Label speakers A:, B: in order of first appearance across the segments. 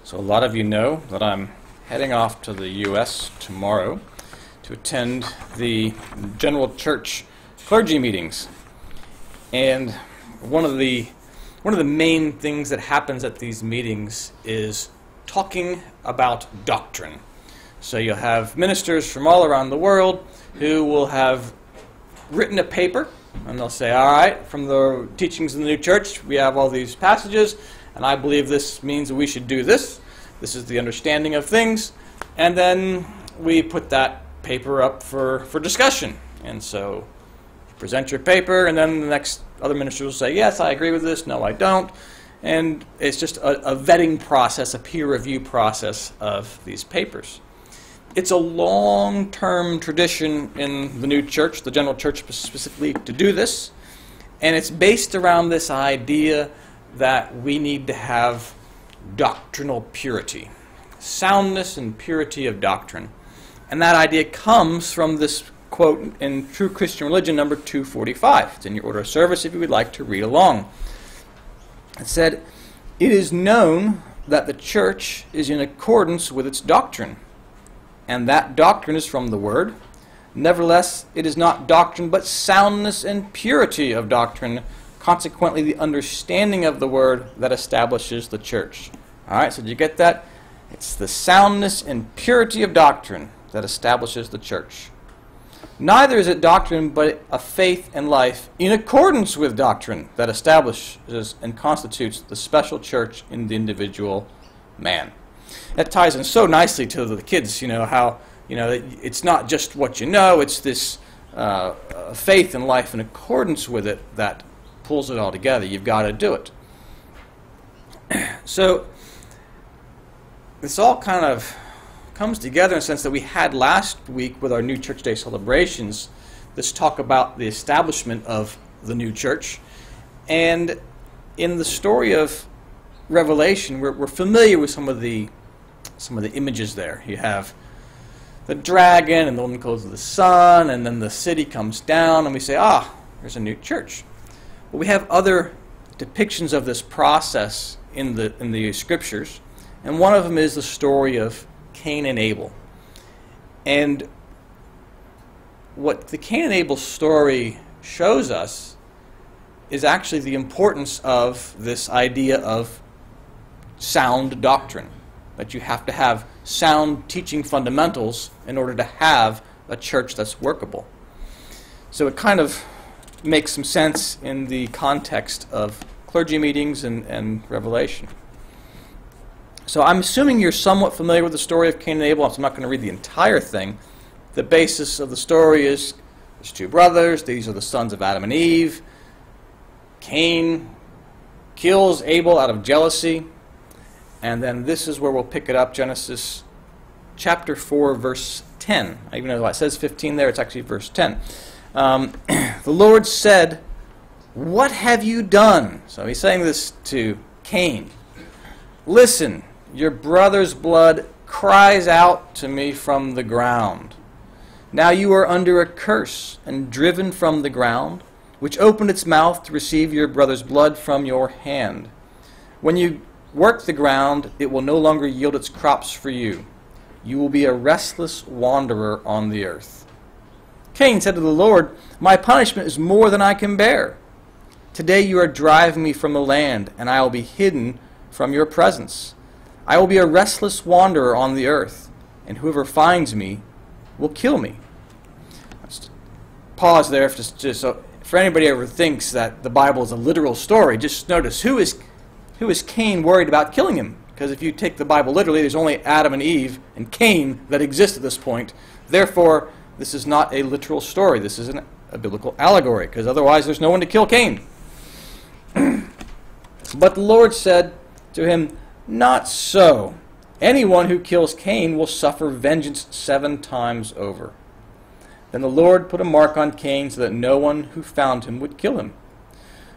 A: So a lot of you know that I'm heading off to the U.S. tomorrow to attend the General Church clergy meetings. And one of the main things that happens at these meetings is talking about doctrine. So you'll have ministers from all around the world who will have written a paper, and they'll say, all right, from the teachings of the new church, we have all these passages, and I believe this means that we should do this. This is the understanding of things. And then we put that paper up for discussion. And so you present your paper, and then the next other minister will say, yes, I agree with this, no, I don't. And it's just a vetting process, a peer review process of these papers. It's a long-term tradition in the new church, the general church specifically, to do this. And it's based around this idea that we need to have doctrinal purity, soundness and purity of doctrine. And that idea comes from this quote in True Christian Religion, number 245. It's in your order of service if you would like to read along. It said, "It is known that the church is in accordance with its doctrine, and that doctrine is from the Word. Nevertheless, it is not doctrine, but soundness and purity of doctrine, consequently the understanding of the Word that establishes the church." All right, so did you get that? It's the soundness and purity of doctrine that establishes the church. Neither is it doctrine, but a faith and life in accordance with doctrine that establishes and constitutes the special church in the individual man. That ties in so nicely to the kids, how, it's not just what you know, it's this faith and life in accordance with it that pulls it all together. You've got to do it. So this all kind of comes together in a sense that we had last week with our New Church Day celebrations, this talk about the establishment of the new church. And in the story of Revelation, we're familiar with some of the images there. You have the dragon and the one goes to the sun, and then the city comes down, and we say, there's a new church. But we have other depictions of this process in the scriptures, and one of them is the story of Cain and Abel. And what the Cain and Abel story shows us is actually the importance of this idea of sound doctrine, that you have to have sound teaching fundamentals in order to have a church that's workable. So it kind of makes some sense in the context of clergy meetings and Revelation. So I'm assuming you're somewhat familiar with the story of Cain and Abel. I'm not going to read the entire thing. The basis of the story is there's two brothers. These are the sons of Adam and Eve. Cain kills Abel out of jealousy. And then this is where we'll pick it up, Genesis chapter 4, verse 10. Even though it says 15 there, it's actually verse 10. The Lord said, "What have you done?" So he's saying this to Cain. "Listen, your brother's blood cries out to me from the ground. Now you are under a curse and driven from the ground, which opened its mouth to receive your brother's blood from your hand. When you work the ground, it will no longer yield its crops for you. You will be a restless wanderer on the earth." Cain said to the Lord, "My punishment is more than I can bear. Today you are driving me from the land, and I will be hidden from your presence. I will be a restless wanderer on the earth, and whoever finds me will kill me." Let's pause there so for anybody who ever thinks that the Bible is a literal story. Just notice, who is Cain worried about killing him? Because if you take the Bible literally, there's only Adam and Eve and Cain that exist at this point. Therefore, this is not a literal story. This is a biblical allegory, because otherwise there's no one to kill Cain. But the Lord said to him, "Not so. Anyone who kills Cain will suffer vengeance 7 times over." Then the Lord put a mark on Cain so that no one who found him would kill him.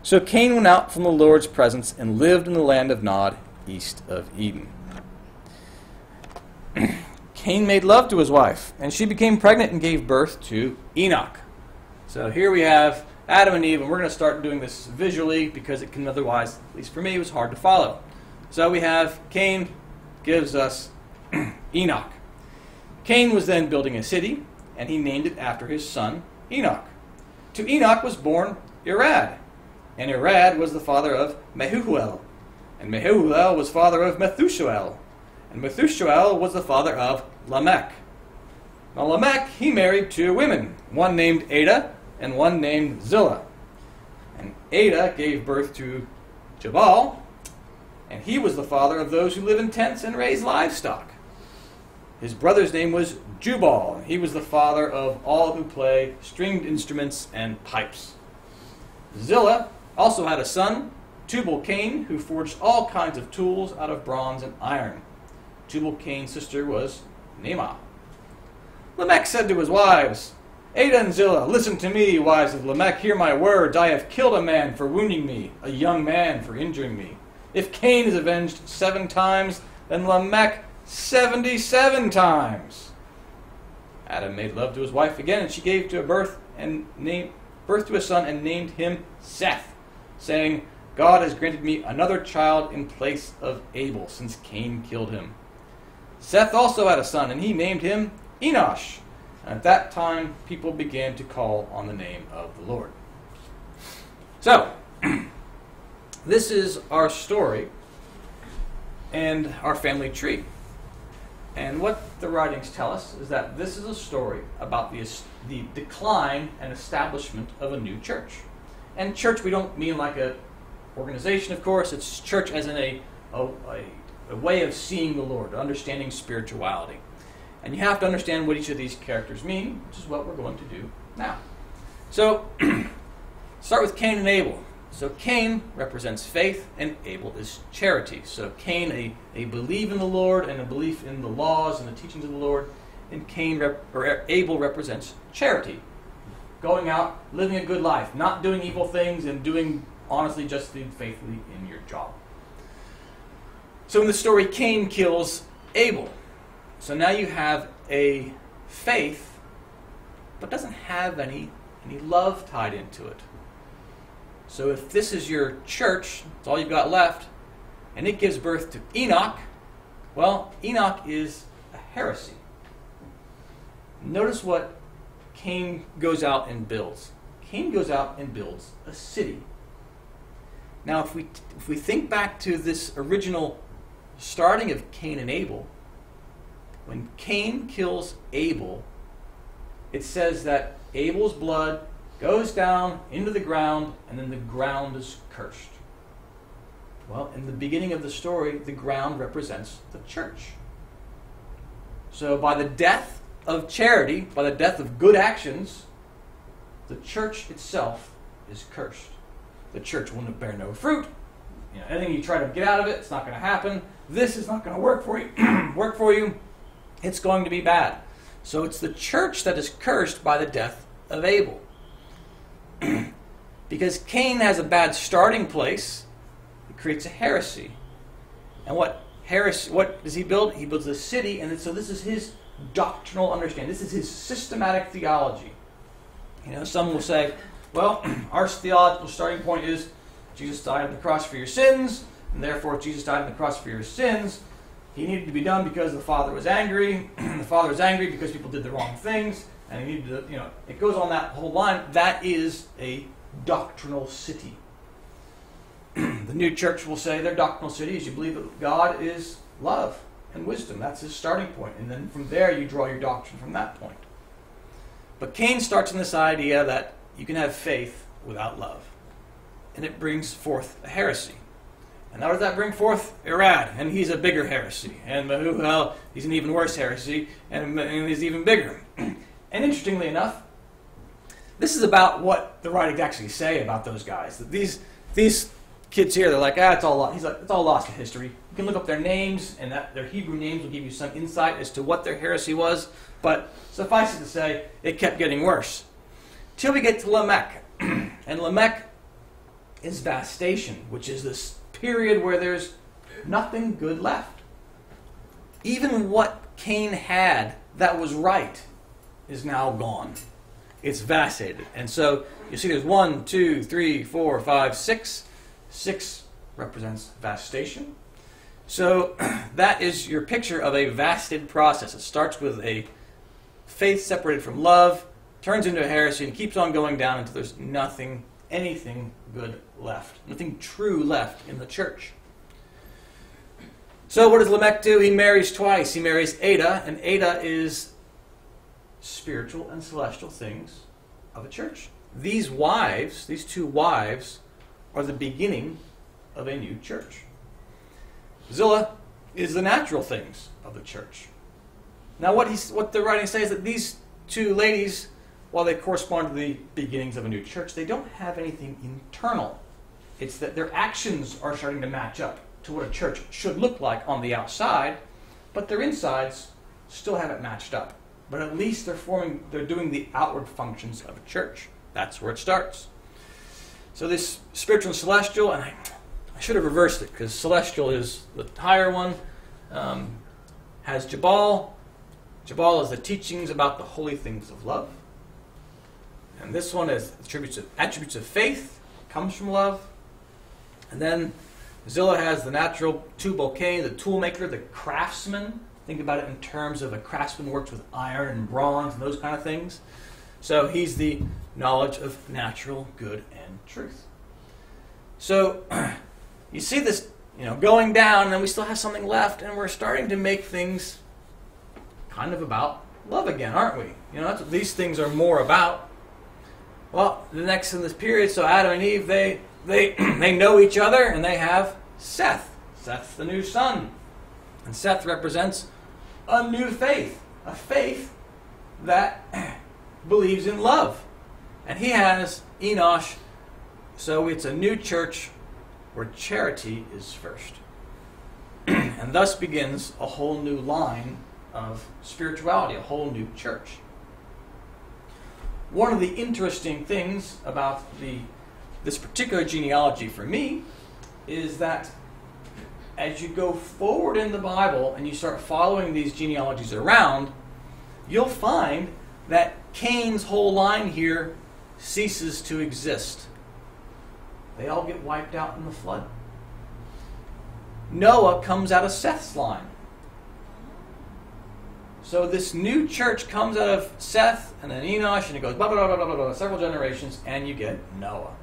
A: So Cain went out from the Lord's presence and lived in the land of Nod, east of Eden. Cain made love to his wife, and she became pregnant and gave birth to Enoch. So here we have Adam and Eve, and we're going to start doing this visually because it can otherwise, at least for me, it was hard to follow. So we have Cain gives us Enoch. Cain was then building a city, and he named it after his son Enoch. To Enoch was born Irad, and Irad was the father of Mehuhuel, and Mehuhuel was father of Methushael, and Methushael was the father of Lamech. Now Lamech, he married two women, one named Ada and one named Zillah. And Ada gave birth to Jabal, and he was the father of those who live in tents and raise livestock. His brother's name was Jubal, and he was the father of all who play stringed instruments and pipes. Zillah also had a son, Tubal-Cain, who forged all kinds of tools out of bronze and iron. Tubal-Cain's sister was Naamah. Lamech said to his wives, Ada and Zillah, listen to me, wives of Lamech, hear my words. I have killed a man for wounding me, a young man for injuring me. If Cain is avenged 7 times, then Lamech 77 times. Adam made love to his wife again, and she gave to birth to a son and named him Seth, saying, God has granted me another child in place of Abel, since Cain killed him. Seth also had a son, and he named him Enosh. And at that time, people began to call on the name of the Lord. So, this is our story and our family tree. And what the writings tell us is that this is a story about the decline and establishment of a new church. And church, we don't mean like a organization, of course. It's church as in a way of seeing the Lord, understanding spirituality. And you have to understand what each of these characters mean, which is what we're going to do now. So, start with Cain and Abel. So Cain represents faith, and Abel is charity. So Cain, a belief in the Lord and a belief in the laws and the teachings of the Lord, and Abel represents charity. Going out, living a good life, not doing evil things, and doing honestly, justly, and faithfully in your job. So in the story, Cain kills Abel. So now you have a faith, but doesn't have any love tied into it. So if this is your church, it's all you've got left, and it gives birth to Enoch, well, Enoch is a heresy. Notice what Cain goes out and builds. Cain goes out and builds a city. Now, if we think back to this original starting of Cain and Abel, when Cain kills Abel, it says that Abel's blood goes down into the ground, and then the ground is cursed. Well, in the beginning of the story, the ground represents the church. So by the death of charity, by the death of good actions, the church itself is cursed. The church will bear no fruit. Anything you try to get out of it, it's not going to happen. This is not going to work for you. It's going to be bad. So it's the church that is cursed by the death of Abel. Because Cain has a bad starting place, it creates a heresy. And what does he build? He builds a city, and so this is his doctrinal understanding. This is his systematic theology. Some will say, well, our theological starting point is Jesus died on the cross for your sins, and therefore if Jesus died on the cross for your sins, he needed to be done because the Father was angry, and the Father was angry because people did the wrong things, and he needed to, it goes on that whole line. That is a doctrinal city. The new church will say their doctrinal city is you believe that God is love and wisdom. That's his starting point. And then from there you draw your doctrine from that point. But Cain starts in this idea that you can have faith without love. And it brings forth a heresy. And how does that bring forth? Irad, and he's a bigger heresy. And Mehuhuel, he's an even worse heresy, and he's even bigger. And interestingly enough, this is about what the writings actually say about those guys. That these kids here, they're like, it's all lost. He's like, it's all lost to history. You can look up their names, and their Hebrew names will give you some insight as to what their heresy was. But suffice it to say, it kept getting worse. Till we get to Lamech. And Lamech is vastation, which is this period where there's nothing good left. Even what Cain had that was right is now gone. It's vasated. And so you see there's 1, 2, 3, 4, 5, 6. 6 represents vastation. So that is your picture of a vastated process. It starts with a faith separated from love, turns into a heresy, and keeps on going down until there's anything good left, nothing true left in the church. So what does Lamech do? He marries twice. He marries Ada, and Ada is spiritual and celestial things of a church. These two wives, are the beginning of a new church. Zillah is the natural things of the church. Now what the writing says is that these two ladies, while they correspond to the beginnings of a new church, they don't have anything internal. It's that their actions are starting to match up to what a church should look like on the outside, but their insides still haven't matched up. But at least they're doing the outward functions of a church. That's where it starts. So this spiritual and celestial, and I should have reversed it, because celestial is the higher one, has Jabal. Jabal is the teachings about the holy things of love. And this one is attributes of faith, comes from love. And then Zillah has the natural Tubal Cain, the toolmaker, the craftsman. Think about it in terms of a craftsman works with iron and bronze and those kind of things. So he's the knowledge of natural good and truth. So you see this, going down, and then we still have something left, and we're starting to make things kind of about love again, aren't we? That's what these things are more about. Well, the next in this period, so Adam and Eve, they know each other, and they have Seth. Seth's the new son. And Seth represents a new faith, a faith that believes in love. And he has Enosh, so it's a new church where charity is first. And thus begins a whole new line of spirituality, a whole new church. One of the interesting things about this particular genealogy for me is that as you go forward in the Bible and you start following these genealogies around, you'll find that Cain's whole line here ceases to exist. They all get wiped out in the flood. Noah comes out of Seth's line. So this new church comes out of Seth and then Enosh, and it goes blah, blah, blah, blah, blah, blah, several generations, and you get Noah.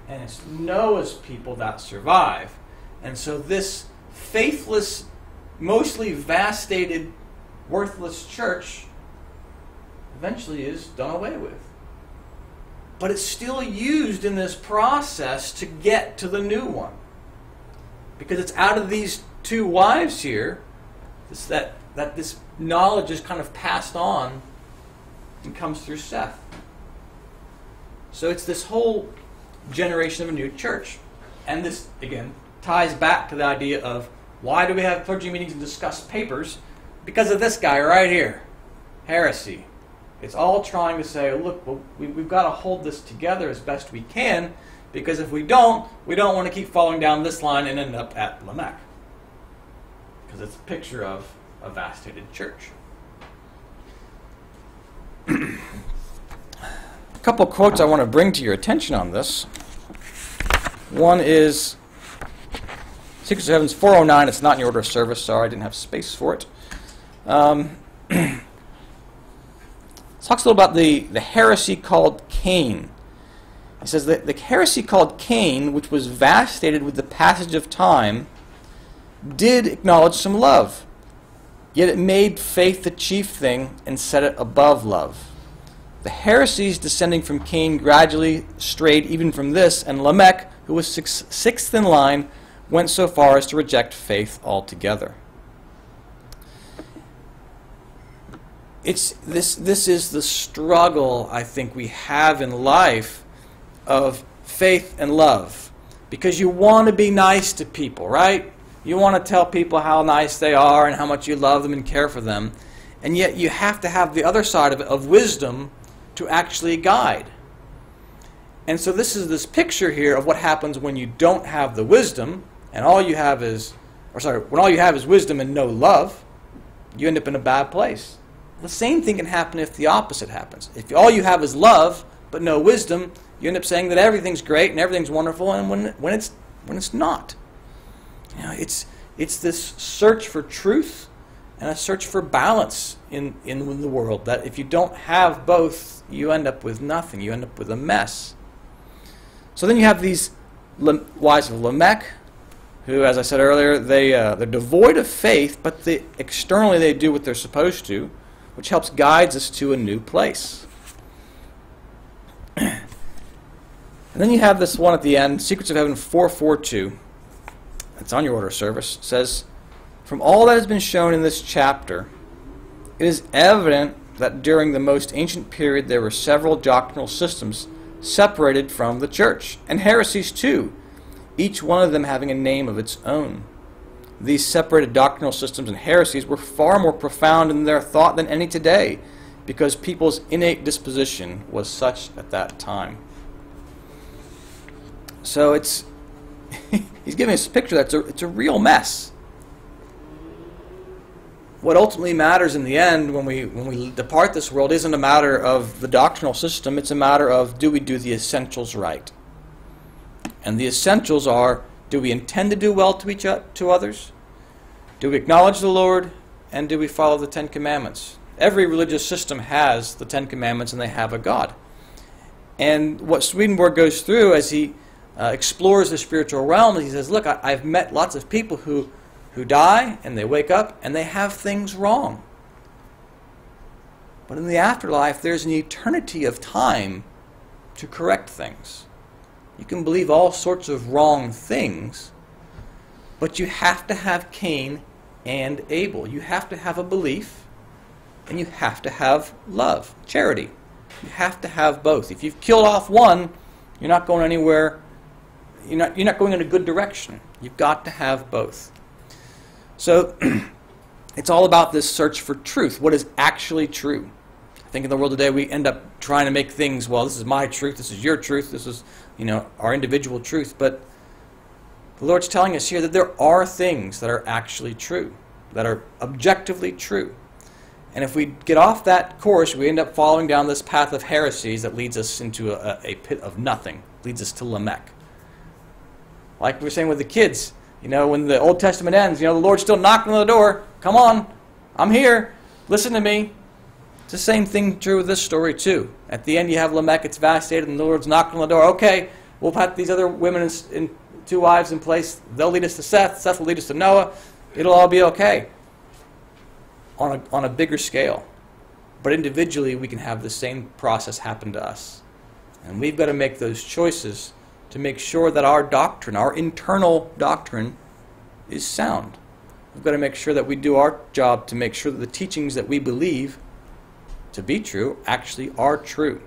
A: And it's Noah's people that survive. And so this faithless, mostly vastated, worthless church eventually is done away with. But it's still used in this process to get to the new one. Because it's out of these two wives here that this knowledge is kind of passed on and comes through Seth. So it's this whole generation of a new church. And this, again, ties back to the idea of why do we have clergy meetings and discuss papers? Because of this guy right here, heresy. It's all trying to say, look, we've got to hold this together as best we can, because if we don't want to keep falling down this line and end up at Lamech. Because it's a picture of a vastated church. A couple quotes I want to bring to your attention on this. One is Secrets of Heaven's 409. It's not in your order of service. Sorry, I didn't have space for it. It talks a little about the heresy called Cain. It says that the heresy called Cain, which was vastated with the passage of time, did acknowledge some love. Yet it made faith the chief thing and set it above love. The heresies descending from Cain gradually strayed even from this, and Lamech, who was sixth in line, went so far as to reject faith altogether. This is the struggle I think we have in life of faith and love. Because you want to be nice to people, right? You want to tell people how nice they are and how much you love them and care for them. And yet you have to have the other side of it, of wisdom, to actually guide. And so this is this picture here of what happens when you don't have the wisdom, and all you have is, when all you have is wisdom and no love, you end up in a bad place. The same thing can happen if the opposite happens. If all you have is love but no wisdom, you end up saying that everything's great and everything's wonderful, and when it's not. It's It's this search for truth and a search for balance in the world, that if you don't have both, you end up with nothing. You end up with a mess. So then you have these wives of Lamech, who, as I said earlier, they're devoid of faith, but externally they do what they're supposed to, which helps guides us to a new place. And then you have this one at the end, Secrets of Heaven 442. It's on your order of service. It says, "From all that has been shown in this chapter, it is evident that during the most ancient period there were several doctrinal systems separated from the church, and heresies too, each one of them having a name of its own. These separated doctrinal systems and heresies were far more profound in their thought than any today, because people's innate disposition was such at that time." So it's he's giving us a picture that it's a real mess. What ultimately matters in the end when we depart this world isn't a matter of the doctrinal system, it's a matter of, do we do the essentials right? And the essentials are, do we intend to do well to others? Do we acknowledge the Lord? And do we follow the Ten Commandments? Every religious system has the Ten Commandments and they have a God. And what Swedenborg goes through as he explores the spiritual realm, he says, look, I've met lots of people who die and they wake up and they have things wrong. But in the afterlife, there's an eternity of time to correct things. You can believe all sorts of wrong things, but you have to have Cain and Abel. You have to have a belief, and you have to have love, charity. You have to have both. If you've killed off one, you're not going anywhere. You're not going in a good direction. You've got to have both. So it's all about this search for truth. What is actually true? I think in the world today we end up trying to make things, well, this is my truth, this is your truth, this is, our individual truth. But the Lord's telling us here that there are things that are actually true, that are objectively true. And if we get off that course, we end up following down this path of heresies that leads us into a pit of nothing, leads us to Lamech. Like we were saying with the kids, when the Old Testament ends, the Lord's still knocking on the door. Come on, I'm here. Listen to me. It's the same thing true with this story too. At the end you have Lamech, it's vastated, and the Lord's knocking on the door. Okay, we'll put these other women in two wives in place. They'll lead us to Seth. Seth will lead us to Noah. It'll all be okay. On a bigger scale. But individually we can have the same process happen to us. And we've got to make those choices to make sure that our doctrine, our internal doctrine, is sound. We've got to make sure that we do our job to make sure that the teachings that we believe to be true actually are true.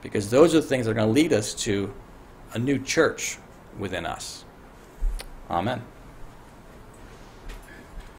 A: Because those are the things that are going to lead us to a new church within us. Amen.